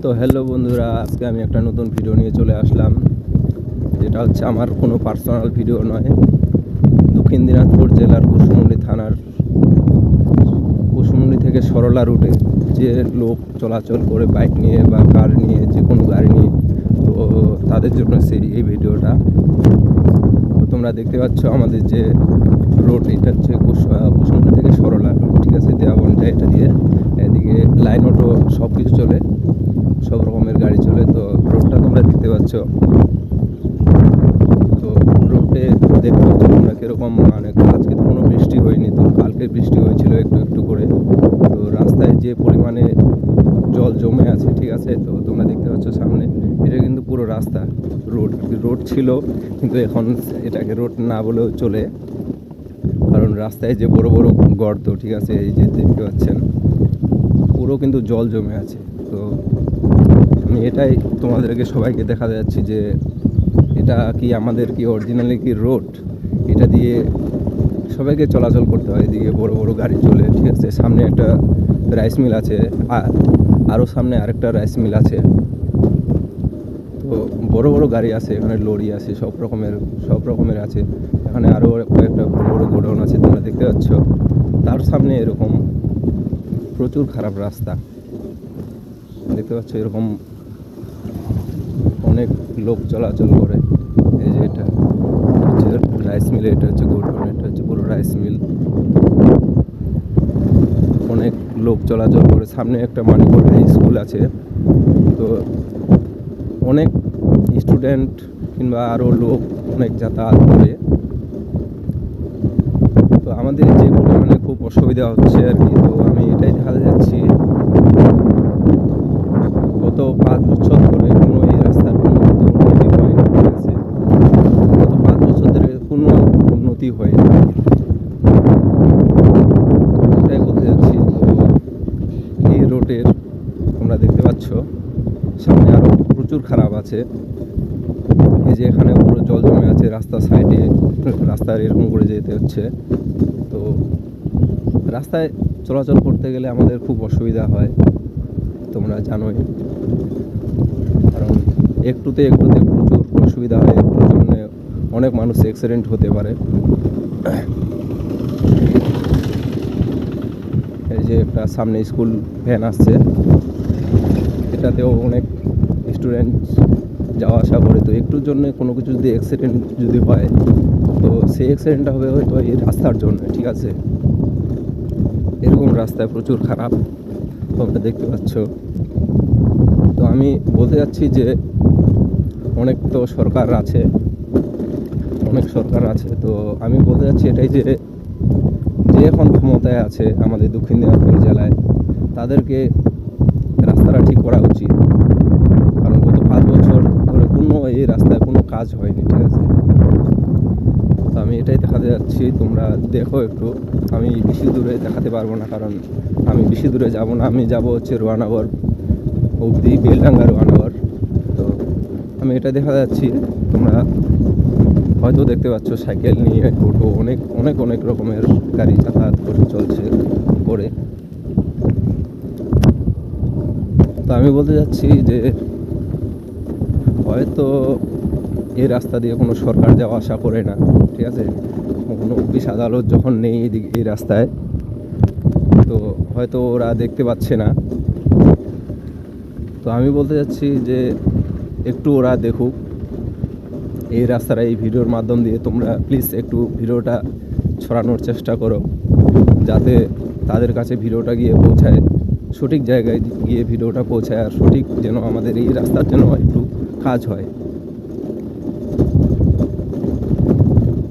তো হ্যালো বন্ধুরা, আজকে আমি একটা নতুন ভিডিও নিয়ে চলে আসলাম। যেটা হচ্ছে আমার কোনো পার্সোনাল ভিডিও নয়। দক্ষিণ দিনাজপুর জেলার কুশমুন্ডি থানার কুশমুন্ডি থেকে সরলা রুটে যে লোক চলাচল করে বাইক নিয়ে বা কার নিয়ে, যে কোনো গাড়ি নিয়ে, তো তাদের জন্য এই ভিডিওটা। তো তোমরা দেখতে পাচ্ছ আমাদের যে রোড, এটা হচ্ছে কুশমুন্ডি থেকে সরলা রোড, ঠিক আছে। দেওয়াবন যায় এটা দিয়ে, এদিকে লাইন অটো সব কিছু চলে, সব রকমের গাড়ি চলে। তো রোডটা তোমরা দেখতে পাচ্ছ। তো রোডে দেখতে পাচ্ছ তোমরা কীরকম, মানে আজকে তো কোনো বৃষ্টি হয়নি, তো কালকে বৃষ্টি হয়েছিল একটু একটু করে। তো রাস্তায় যে পরিমাণে জল জমে আছে, ঠিক আছে। তো তোমরা দেখতে পাচ্ছ সামনে, এটা কিন্তু পুরো রাস্তা, রোড ছিল, কিন্তু এখন এটাকে রোড না বলেও চলে, কারণ রাস্তায় যে বড় বড় গর্ত, ঠিক আছে, এই যে দেখতে পাচ্ছেন পুরো কিন্তু জল জমে আছে। তো আমি এটাই তোমাদেরকে সবাইকে দেখা যাচ্ছি যে এটা কি আমাদের কি অরিজিনালি কি রোড, এটা দিয়ে সবাইকে চলাচল করতে হয়। এদিকে বড় বড় গাড়ি চলে, ঠিক আছে। সামনে একটা রাইস মিল আছে, আরও সামনে আরেকটা রাইস মিল আছে। তো বড় বড় গাড়ি আছে এখানে, লরি আছে, সব রকমের আছে এখানে। আরও কয়েকটা বড় বড় গোডাউন আছে তোমরা দেখতে পাচ্ছ। তার সামনে এরকম প্রচুর খারাপ রাস্তা দেখতে পাচ্ছ, এরকম অনেক লোক চলাচল করে। এই যে এটা হচ্ছে রাইস মিল, এটা হচ্ছে গোডাউন, এটা হচ্ছে পুরো রাইস মিল। অনেক লোক চলাচল করে। সামনে একটা মানিকগড় হাই স্কুল আছে, তো অনেক স্টুডেন্ট কিংবা আরও লোক অনেক যাতায়াত করে। তো আমাদের যে পরিমাণে খুব অসুবিধা হচ্ছে আর কি। তো আমি এটাই দেখাতে যাচ্ছি, গত 5 বছর ধরে কোনো এই রাস্তার কোনো উন্নতি হয়নি, ঠিক আছে। গত 5 বছর ধরে কোনো উন্নতি হয়নি, এটাই বলতে যাচ্ছি। তো এই রোডের তোমরা দেখতে পাচ্ছ সামনে আরও প্রচুর খারাপ আছে। এই যে এখানে পুরো জল জমে আছে রাস্তার সাইডে, রাস্তার এরকম করে যেতে হচ্ছে। তো রাস্তায় চলাচল করতে গেলে আমাদের খুব অসুবিধা হয়, তোমরা জানোই, কারণ একটুতে প্রচুর অসুবিধা হয়। একটুর জন্য অনেক মানুষ অ্যাক্সিডেন্ট হতে পারে। এই যে একটা সামনে স্কুল ভ্যান আসছে, এটাতেও অনেক স্টুডেন্ট যাওয়া আসা করে। তো একটুর জন্য কোনো কিছু যদি অ্যাক্সিডেন্ট যদি হয়, তো সেই অ্যাক্সিডেন্টটা হবে হয়তো এই রাস্তার জন্য, ঠিক আছে। এরকম রাস্তায় প্রচুর খারাপ তোমরা দেখতে পাচ্ছ। তো আমি বলতে যাচ্ছি যে অনেক তো সরকার আছে, তো আমি বলতে যাচ্ছি এটাই যে এখন ক্ষমতায় আছে আমাদের দক্ষিণ দিনাজপুর জেলায়, তাদেরকে রাস্তাটা ঠিক করা উচিত। কারণ গত 5 বছর ধরে এই রাস্তায় কোনো কাজ হয়নি, ঠিক আছে। তো আমি এটাই দেখাতে যাচ্ছি, তোমরা দেখো একটু। আমি বেশি দূরে দেখাতে পারবো না, কারণ আমি বেশি দূরে যাব না। আমি যাব হচ্ছে রোয়ানগর অবধি, বেলডাঙ্গা রোয়ানগর। তো আমি এটা দেখা যাচ্ছি, তোমরা হয়তো দেখতে পাচ্ছ সাইকেল নিয়ে, টোটো, অনেক রকমের গাড়ি যাতায়াত করে চলছে করে। তো আমি বলতে যাচ্ছি যে হয়তো এই রাস্তা দিয়ে কোনো সরকার যাওয়া আসা করে না, ঠিক আছে। কোনো অফিস আদালত যখন নেই এই রাস্তায়, তো হয়তো ওরা দেখতে পাচ্ছে না। তো আমি বলতে চাচ্ছি যে একটু ওরা দেখুক এই রাস্তাটা। এই ভিডিওর মাধ্যম দিয়ে তোমরা প্লিজ একটু ভিডিওটা ছড়ানোর চেষ্টা করো, যাতে তাদের কাছে ভিডিওটা গিয়ে পৌঁছায়, সঠিক জায়গায় গিয়ে ভিডিওটা পৌঁছায়, আর সঠিক যেন আমাদের এই রাস্তার জন্য একটু কাজ হয়।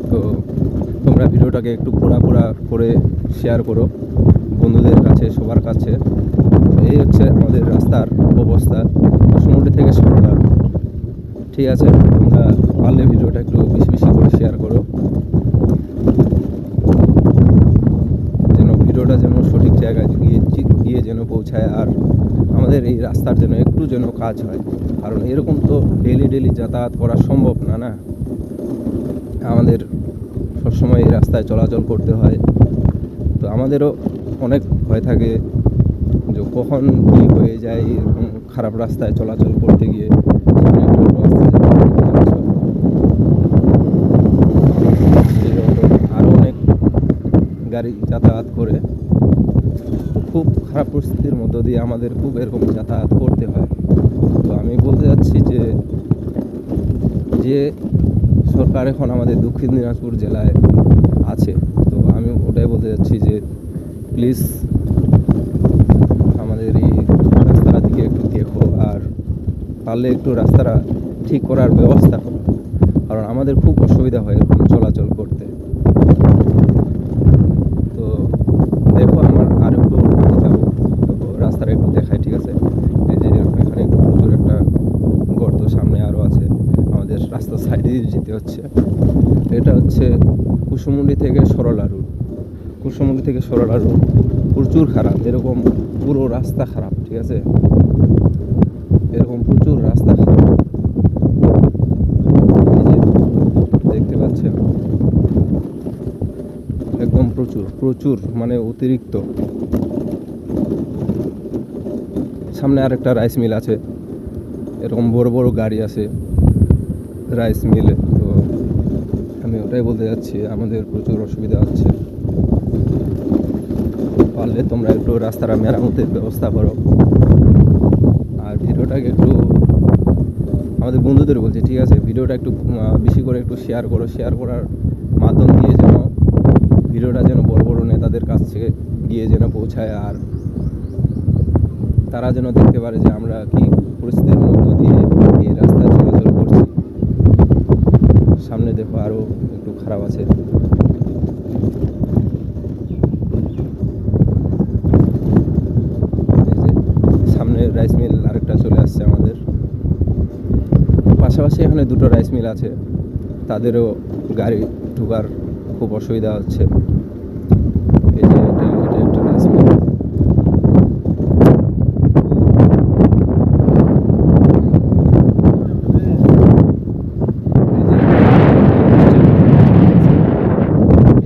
তো তোমরা ভিডিওটাকে একটু পুরা করে শেয়ার করো বন্ধুদের কাছে, সবার কাছে। এই হচ্ছে আমাদের রাস্তার অবস্থা, কুশমুন্ডি থেকে সরলা, ঠিক আছে। তোমরা পারলে ভিডিওটা একটু বেশি করে শেয়ার করো, যেন ভিডিওটা যেন সঠিক জায়গায় গিয়ে যেন পৌঁছায়, আর আমাদের এই রাস্তার যেন একটু যেন কাজ হয়। কারণ এরকম তো ডেলি যাতায়াত করা সম্ভব না। আমাদের সবসময় এই রাস্তায় চলাচল করতে হয়। তো আমাদেরও অনেক ভয় থাকে যে কখন কী হয়ে যায় এরকম খারাপ রাস্তায় চলাচল করতে গিয়ে। সামনে টোটো আসতেছে, আরও অনেক গাড়ি যাতায়াত করে। খুব খারাপ পরিস্থিতির মধ্য দিয়ে আমাদের খুব এরকম যাতায়াত করতে হয়। তো আমি বলতে যাচ্ছি যে যে সরকার এখন আমাদের দক্ষিণ দিনাজপুর জেলায় আছে, তো আমি ওটাই বলতে যাচ্ছি যে প্লিজ আমাদের এই রাস্তাটার দিকে একটু দেখো, আর পারলে একটু রাস্তাটা ঠিক করার ব্যবস্থা করো, কারণ আমাদের খুব অসুবিধা হয় এরকম চলাচল করতে। তো দেখো আমার আর একটু যাবো, তো রাস্তাটা একটু দেখাই, ঠিক আছে? এই যে এখানে একটু প্রচুর একটা গর্ত, সামনে আরও আছে, আমাদের রাস্তার সাইডে যেতে হচ্ছে। এটা হচ্ছে কুসুমুন্ডি থেকে সরলা রুট। কুসুমুন্ডি থেকে সরলা রুট প্রচুর খারাপ, এরকম পুরো রাস্তা খারাপ, ঠিক আছে? এরকম প্রচুর রাস্তা খারাপ, এই যে দেখতে পাচ্ছেন, একদম প্রচুর প্রচুর মানে অতিরিক্ত। সামনে আরেকটা রাইস মিল আছে, এরকম বড় বড় গাড়ি আছে রাইস মিলে। তো আমি ওটাই বলতে যাচ্ছি, আমাদের প্রচুর অসুবিধা হচ্ছে। পারলে তোমরা একটু রাস্তাটা মেরামতের ব্যবস্থা করো, আর ভিডিওটাকে একটু আমাদের বন্ধুদের বলছি, ঠিক আছে? ভিডিওটা একটু বেশি করে একটু শেয়ার করো। শেয়ার করার মাধ্যম দিয়ে যেন ভিডিওটা যেন বড় বড় নেতাদের কাছ থেকে গিয়ে যেন পৌঁছায়, আর তারা যেন দেখতে পারে যে আমরা কি পরিস্থিতির মধ্য দিয়ে এই রাস্তায় চলাচল করছি। সামনে দেখো আরও একটু খারাপ আছে। সামনে রাইস মিল আরেকটা চলে আসছে আমাদের পাশাপাশি। এখানে দুটো রাইস মিল আছে, তাদেরও গাড়ি ঢোকার খুব অসুবিধা হচ্ছে। এই যে এটা একটা রাইস মিল।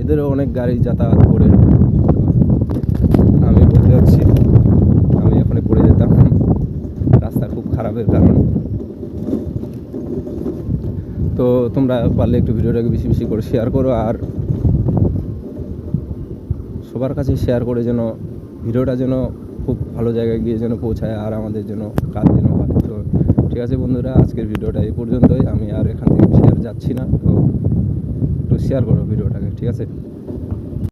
এদেরও অনেক গাড়ি যাতায়াত করে। আমি বলতে যাচ্ছি, আমি এখানে পড়ে যেতাম রাস্তা খুব খারাপের কারণ। তো তোমরা পারলে একটু ভিডিওটাকে বেশি বেশি করে শেয়ার করো, আর সবার কাছে শেয়ার করে যেন ভিডিওটা যেন খুব ভালো জায়গায় গিয়ে যেন পৌঁছায়, আর আমাদের যেন কাজ যেন হয়। তো ঠিক আছে বন্ধুরা, আজকের ভিডিওটা এই পর্যন্তই। আমি আর এখান থেকে বেশি আর যাচ্ছি না, তো একটু শেয়ার করো ভিডিওটাকে, ঠিক আছে?